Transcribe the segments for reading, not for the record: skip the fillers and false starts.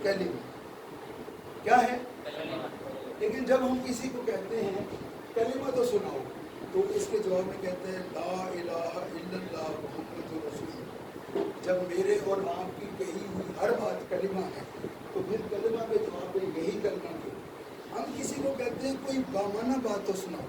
کلمہ کیا ہے؟ لیکن جب ہم کسی کو کہتے ہیں کلمہ تو سناؤ، تو اس کے جواب میں کہتے ہیں لا الہ الا اللہ محمد رسول اللہ۔ جب میرے اور آپ کی کہی ہوئی ہر بات کلمہ ہے تو پھر کلمہ کے جواب میں یہی کلمہ کیوں؟ ہم کسی کو کہتے ہیں کوئی بامانہ بات تو سناؤ،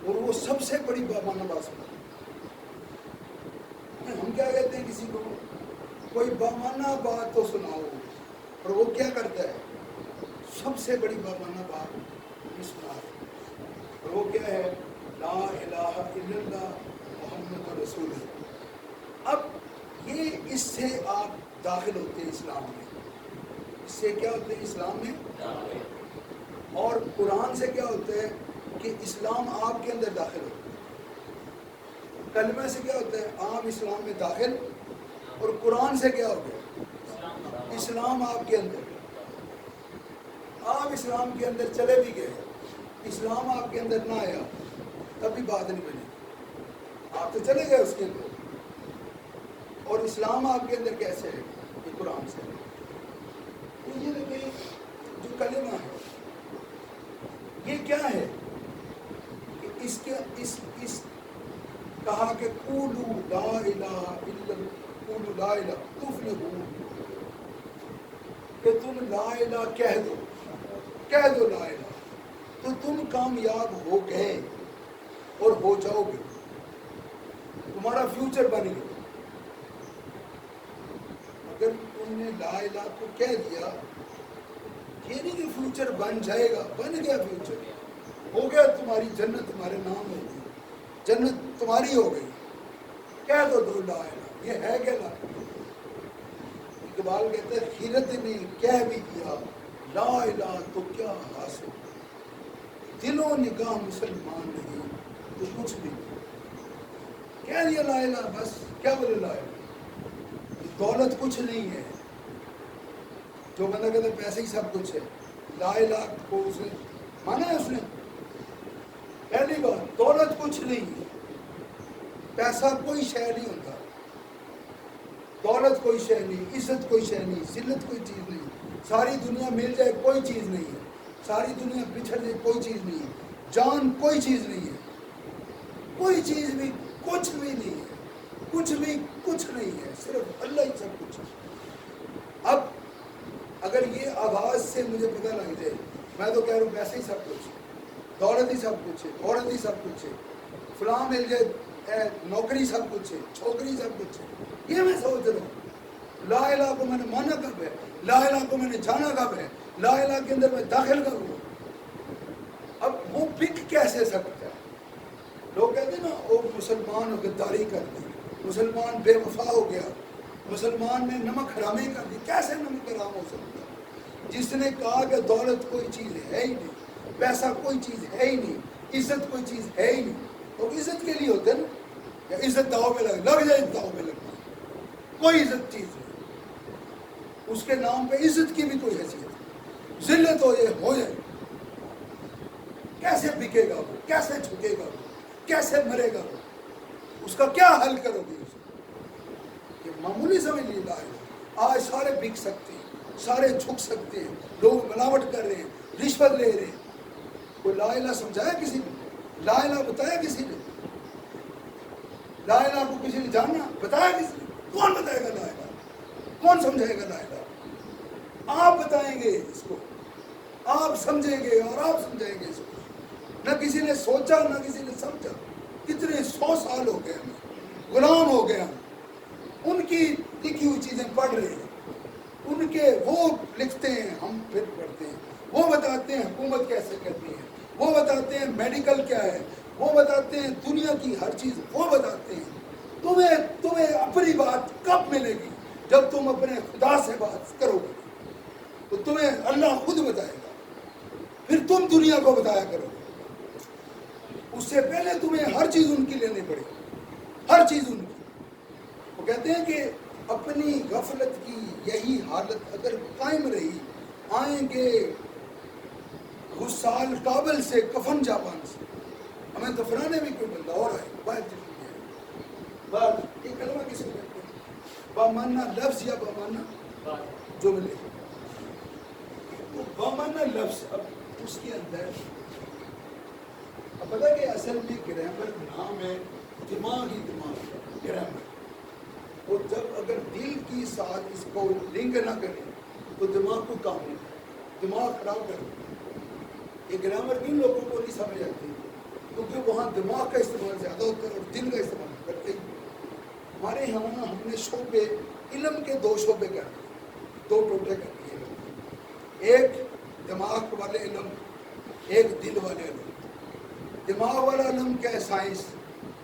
اور وہ سب سے بڑی بامانہ بات سناؤ۔ ہم کیا کہتے ہیں کسی کو؟ کوئی بامانہ بات تو سناؤ، اور وہ کیا کرتا ہے؟ سب سے بڑی بامانہ بات سنا ہے، اور وہ کیا ہے؟ لا الہ الا اللہ محمد رسول اللہ۔ اب یہ اس سے آپ داخل ہوتے ہیں اسلام میں، اس سے کیا ہوتے ہیں اسلام میں؟ اور قرآن سے کیا ہوتا ہے کہ اسلام آپ کے اندر داخل ہوتا ہے۔ کلمہ سے کیا ہوتا ہے؟ عام اسلام میں داخل، اور قرآن سے کیا ہو گیا؟ اسلام آپ کے اندر۔ آپ اسلام کے اندر چلے بھی گئے، اسلام آپ کے اندر نہ آیا تب بھی بات نہیں بنی، آپ تو چلے گئے اس کے اندر، اور اسلام آپ کے اندر کیسے ہے؟ یہ قرآن سے۔ تو یہ دیکھیں جو کلمہ ہے یہ کیا ہے کہ اس کہا کہ قولوا لا الہ الا قولوا لا الہ تفلحوا، کہ تم لا الہ کہہ دو لا الہ، تو تم کامیاب ہو گئے اور ہو جاؤ گے، تمہارا فیوچر بن گیا۔ اگر تم نے لا الہ کو کہہ دیا، یہ نہیں کہ فیوچر بن جائے گا، بن گیا فیوچر، ہو گیا، تمہاری جنت تمہارے نام ہو گئی، جنت تمہاری ہو گئی، کہہ دو لا الہ۔ یہ ہے کیا لا الہ؟ اقبال کہتے ہیں خیرت نے کہہ بھی دیا لا الہ تو کیا حاصل، دل و نگاہ مسلمان نہیں تو کچھ بھی کہہ دیا لا الہ، بس کیا بولے لا الہ۔ دولت کچھ نہیں ہے، جو بندہ کہتا ہے پیسے ہی سب کچھ ہے، لا الہ کو اس نے مانا ہے، اس نے پہلی بات دولت کچھ نہیں ہے، پیسہ کوئی شے نہیں ہوتا، دولت کوئی شے نہیں، عزت کوئی شے نہیں، ذلت کوئی چیز نہیں، ساری دنیا مل جائے کوئی چیز نہیں ہے، ساری دنیا بچھڑ جائے کوئی چیز نہیں ہے، جان کوئی چیز نہیں ہے، کوئی چیز بھی کچھ بھی نہیں ہے، کچھ بھی کچھ نہیں ہے، صرف اللہ ہی سب کچھ ہے۔ اب اگر یہ آواز سے مجھے پتہ لگ جائے، میں تو کہہ رہا ہوں پیسے ہی سب کچھ ہے، دولت ہی سب کچھ ہے، عورت ہی سب کچھ ہے، فلاں مل جائے، نوکری سب کچھ ہے، چھوکری سب کچھ ہے، یہ میں سوچ رہا ہوں لا الہ کو میں نے مانا کب ہے، لا الہ کو میں نے جانا کب ہے، لا الہ کے اندر میں داخل کب ہوں۔ اب وہ بک کیسے سکتا ہے؟ لوگ کہتے ہیں نا وہ مسلمان غداری کر دی، مسلمان بے وفا ہو گیا، مسلمان نے نمک حرامی کر دی۔ کیسے نمک حرام ہو سکتا ہے؟ جس نے کہا کہ دولت کوئی چیز ہے ہی نہیں، پیسہ کوئی چیز ہے ہی نہیں، عزت کوئی چیز ہے ہی نہیں، تو عزت کے لیے ہوتے نا، یا عزت داؤ پہ لگ جائے، داؤ پہ لگنا، کوئی عزت چیز نہیں، اس کے نام پہ عزت کی بھی کوئی حیثیت نہیں، ذلت ہو جائے، کیسے بکے گا وہ، کیسے جھکے گا وہ، کیسے مرے گا وہ، اس کا کیا حل کرو گے؟ اس کو یہ معمولی سمجھ لیے لا الہ۔ آج سارے بک سکتے ہیں، سارے جھک سکتے ہیں، لوگ ملاوٹ کر رہے ہیں، رشوت لے رہے ہیں، کوئی لا الہ سمجھایا کسی نے؟ لا الہ بتایا کسی نے؟ لا الہ کو کسی نے جانا بتایا کسی نے؟ کون بتائے گا لا الہ؟ کون سمجھائے گا لا الہ؟ آپ بتائیں گے اس کو، آپ سمجھیں گے اور آپ سمجھائیں گے اس کو۔ نہ کسی نے سوچا نہ کسی نے سمجھا، کتنے 100 سال ہو گئے ہمیں، غلام ہو گئے ہم، ان کی لکھی ہوئی چیزیں پڑھ رہے ہیں، ان کے وہ لکھتے ہیں ہم پھر پڑھتے ہیں، وہ بتاتے ہیں حکومت کیسے کرنی ہے، وہ بتاتے ہیں میڈیکل کیا ہے، وہ بتاتے ہیں دنیا کی ہر چیز، وہ بتاتے ہیں۔ تمہیں اپنی بات کب ملے گی؟ جب تم اپنے خدا سے بات کرو گے تو تمہیں اللہ خود بتائے گا، پھر تم دنیا کو بتایا کرو گے۔ اس سے پہلے تمہیں ہر چیز ان کی لینی پڑے گی، ہر چیز ان کی۔ وہ کہتے ہیں کہ اپنی غفلت کی یہی حالت اگر قائم رہی، آئیں گے غسال کابل سے کفن جاپان سے، ہمیں دفنانے بھی کوئی بندہ اور آئے باہر تشریف لے آئے۔ بات یہ کلمہ کس کو کہتے ہیں؟ بامانہ لفظ یا بامانہ جملے؟ معنی لفظ. اب اس کے اندر اب پتا کہ اصل میں گرامر نام ہے دماغی دماغ گرامر. اور جب اگر دل کی ساتھ اس کو لنک نہ کرے تو دماغ کو کام نہیں کرے, دماغ خراب کر دے. یہ گرامر کن لوگوں کو نہیں سمجھ آتی کیونکہ وہاں دماغ کا استعمال زیادہ ہوتا ہے اور دل کا استعمال کرتے ہی. ہمارے یہاں ہم نے شعبے علم کے 2 شعبے کر دیے, 2 ٹوٹے کر دیے. ایک دماغ والے علم, ایک دل والے علم. دماغ والا علم کیا ہے؟ Science,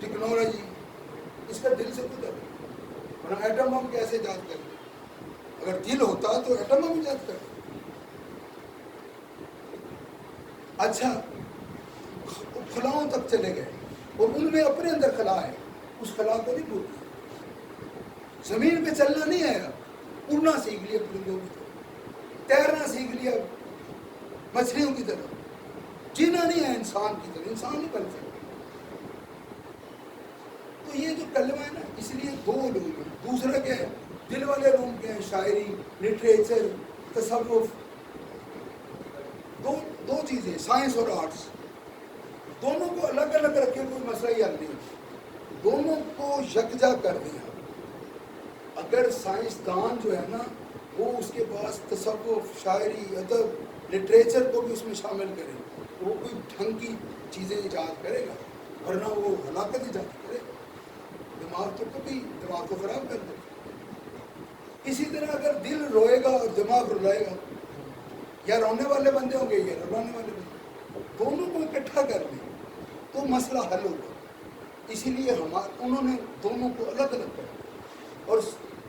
technology. اس کا دل سے کچھ ہے ورنہ ایٹم ہم کیسے ایجاد کرتے؟ اگر دل ہوتا تو ایٹم ہم ایجاد کرتے. اچھا, خلاؤں تک چلے گئے اور ان میں اپنے اندر خلا ہے, اس خلا کو نہیں بھولتے. زمین پہ چلنا نہیں آیا, اڑنا سیکھ لیا پرندوں کی طرح, تیرنا سیکھ لیا مچھلیوں کی طرح, جینا نہیں ہے انسان کی طرح, انسان نہیں بن سکتا. تو یہ جو کلمہ ہے نا, اس لیے 2 علوم ہیں. دوسرا کیا ہے؟ دل والے علوم کیا ہیں؟ شاعری, لٹریچر, تصوف. دو چیزیں, سائنس اور آرٹس. دونوں کو الگ الگ رکھے کوئی مسئلہ ہی حل نہیں, دونوں کو یکجا کر دیا. اگر سائنسدان جو ہے نا وہ اس کے پاس تصوف, شاعری, ادب, لٹریچر کو بھی اس میں شامل کرے تو وہ کوئی ڈھنگ کی چیزیں ایجاد کرے گا, ورنہ وہ ہلاکت ایجاد کرے گا. دماغ تو کبھی دماغ کو خراب کر دے. اسی طرح اگر دل روئے گا اور دماغ رلائے گا, یا رونے والے بندے ہوں گے یا رلانے والے بندے, دونوں کو اکٹھا کر دیں تو مسئلہ حل ہوگا. اسی لیے انہوں نے دونوں کو الگ الگ کر. اور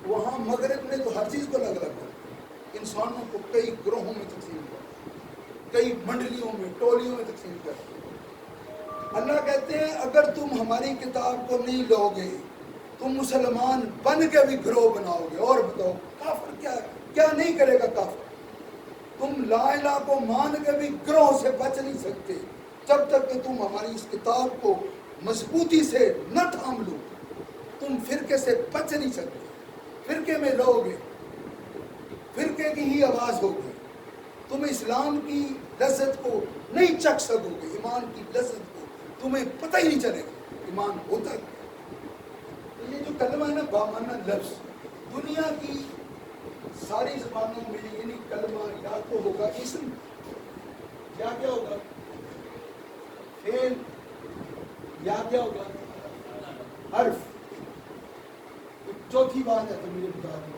وہاں مغرب نے تو ہر چیز کو الگ الگ کر, انسانوں کو کئی گروہوں میں تقسیم کر, کئی منڈلیوں میں, ٹولیوں میں تقسیم کر. اللہ کہتے ہیں اگر تم ہماری کتاب کو نہیں لو گے تم مسلمان بن کے بھی گروہ بناؤ گے. اور بتاؤ کافر کیا نہیں کرے گا کافر؟ تم لا الہ کو مان کے بھی گروہ سے بچ نہیں سکتے جب تک کہ تم ہماری اس کتاب کو مضبوطی سے نہ تھام لو. تم فرقے سے بچ نہیں سکتے. فرقے میں رہو گے, فرقے کی ہی آواز ہوگی. تم اسلام کی لذت کو نہیں چکھ سکو گے, ایمان کی لذت کو تمہیں پتہ ہی نہیں چلے گا ایمان ہوتا ہے. تو یہ جو کلمہ ہے نا بامانہ لفظ, دنیا کی ساری زبانوں میں یعنی کلمہ یا تو ہوگا اسم, یا کیا ہوگا فعل, یا کیا ہوگا حرف. چوتھی بات ہے تو مجھے بتا دیں,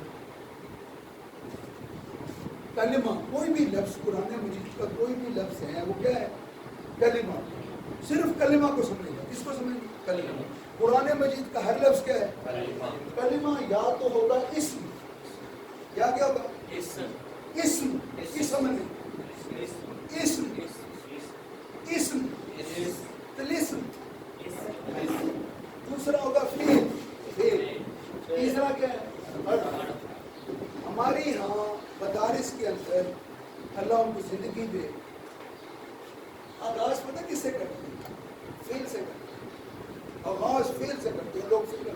کلمہ کوئی بھی لفظ, قرآن مجید کا کوئی بھی لفظ ہے وہ کیا ہے؟ کلمہ. صرف کلمہ کو سمجھے گا. کس کو سمجھے گا؟ کلمہ. قرآن مجید کا ہر لفظ کیا ہے؟ کلمہ. یا تو ہوگا اسم, یا کیا ہوگا اسم, اسم تلسم. دوسرا ہوگا فعل, تیسرا کیا ہے؟ ہماری یہاں مدارس کے اندر اللہ ان کو زندگی دے, آغاز پتہ کس سے کرتے ہیں؟ فعل سے کرتے ہیں. آغاز فعل سے کرتے ہیں لوگ. فعل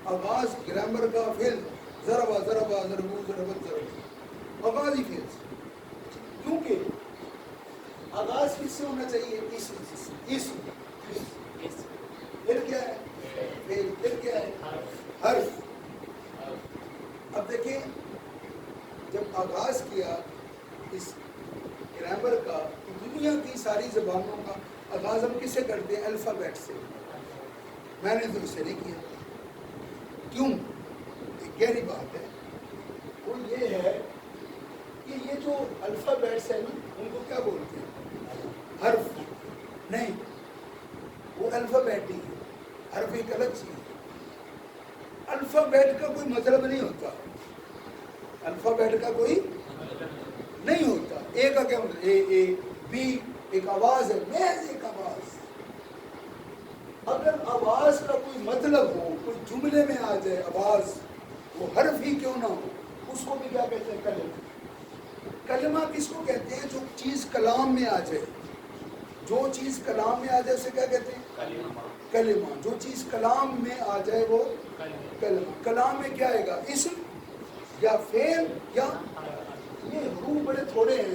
آغاز گرامر کا فعل, ضربا ضربا ضربو ضربت ضرب, آغاز ہی فعل سے. کیونکہ آغاز کس سے ہونا چاہیے؟ اسم. پھر کیا ہے؟ فعل. پھر کیا ہے؟ حرف. اب دیکھیں جب آغاز کیا اس گرامر کا, دنیا کی ساری زبانوں کا آغاز ہم کس سے کرتے ہیں؟ الفابیٹ سے. میں نے تو اس سے نہیں کیا. کیوں؟ ایک گہری بات ہے, وہ یہ ہے کہ یہ جو الفابیٹس ہیں نا ان کو کیا بولتے ہیں؟ حرف. نہیں, وہ الفابیٹ ہی. حرف ایک الگ چیز ہے. الفابیٹ کا کوئی مطلب نہیں ہوتا. الفابیٹ کا کوئی نہیں ہوتا. اے کا کیا مطلب؟ اے بی ایک آواز ہے, محض ایک آواز. اگر آواز کا کوئی مطلب ہو, کوئی جملے میں آ جائے آواز, وہ حرف ہی کیوں نہ ہو, اس کو بھی کیا کہتے ہیں؟ کلمہ. کلمہ کس کو کہتے ہیں؟ جو چیز کلام میں آ جائے. جو چیز کلام میں آ جائے اسے کیا کہتے ہیں؟ کلمہ. جو چیز کلام میں آ جائے وہ کلمہ. کلام میں کیا آئے گا؟ اسم یا فعل یا, یہ حروف بڑے تھوڑے ہیں,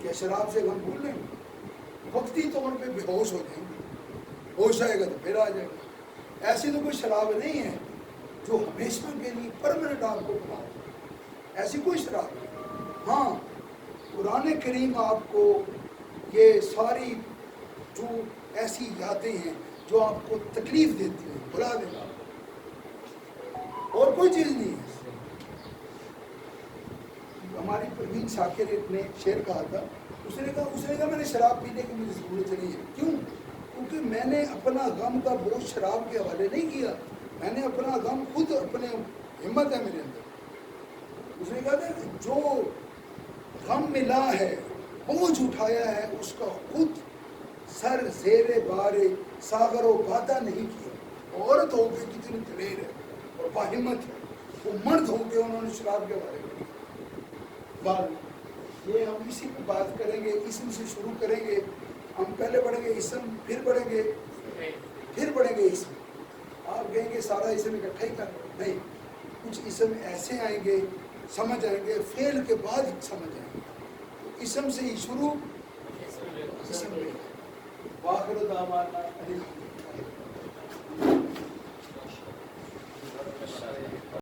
کیا شراب سے غم بھول لیں گے؟ وقتی طور پہ بے ہوش ہو جائیں گے، ہوش آئے گا تو پھر آ جائے گا۔ ایسی تو کوئی شراب نہیں ہے جو ہمیشہ کے لیے پرمنٹ آپ کو بنا دے، ایسی کوئی شراب نہیں۔ ہاں قرآن کریم آپ کو یہ ساری جو ایسی یادیں ہیں جو آپ کو تکلیف دیتی ہیں بلا دے گا، اور کوئی چیز نہیں ہے۔ ہماری پروین شاکر نے شعر کہا تھا، اس نے کہا میں نے شراب پینے کی مجھے ضرورت نہیں ہے۔ کیوں؟ کیونکہ میں نے اپنا غم کا بوجھ شراب کے حوالے نہیں کیا، میں نے اپنا غم خود، اپنے ہمت ہے میرے اندر۔ اس نے کہا تھا کہ جو غم ملا ہے بوجھ اٹھایا ہے اس کا خود سر زیر بار ساغر و بادہ نہیں کیا۔ عورت ہو کے کتنی دلیر ہے اور باہمت ہے، وہ مرد ہو کے انہوں نے شراب کے بارے میں بات، یہ ہم اسی پہ بات کریں گے، اسم سے شروع کریں گے۔ ہم پہلے پڑھیں گے اسم، پھر پڑھیں گے اسم۔ آپ کہیں گے سارا اسم اکٹھا ہی کر، نہیں، کچھ اسم ایسے آئیں گے سمجھ آئیں گے، فعل کے بعد سمجھ آئیں گے۔ تو اسم سے ہی شروع، اسم میں واخر دعوانا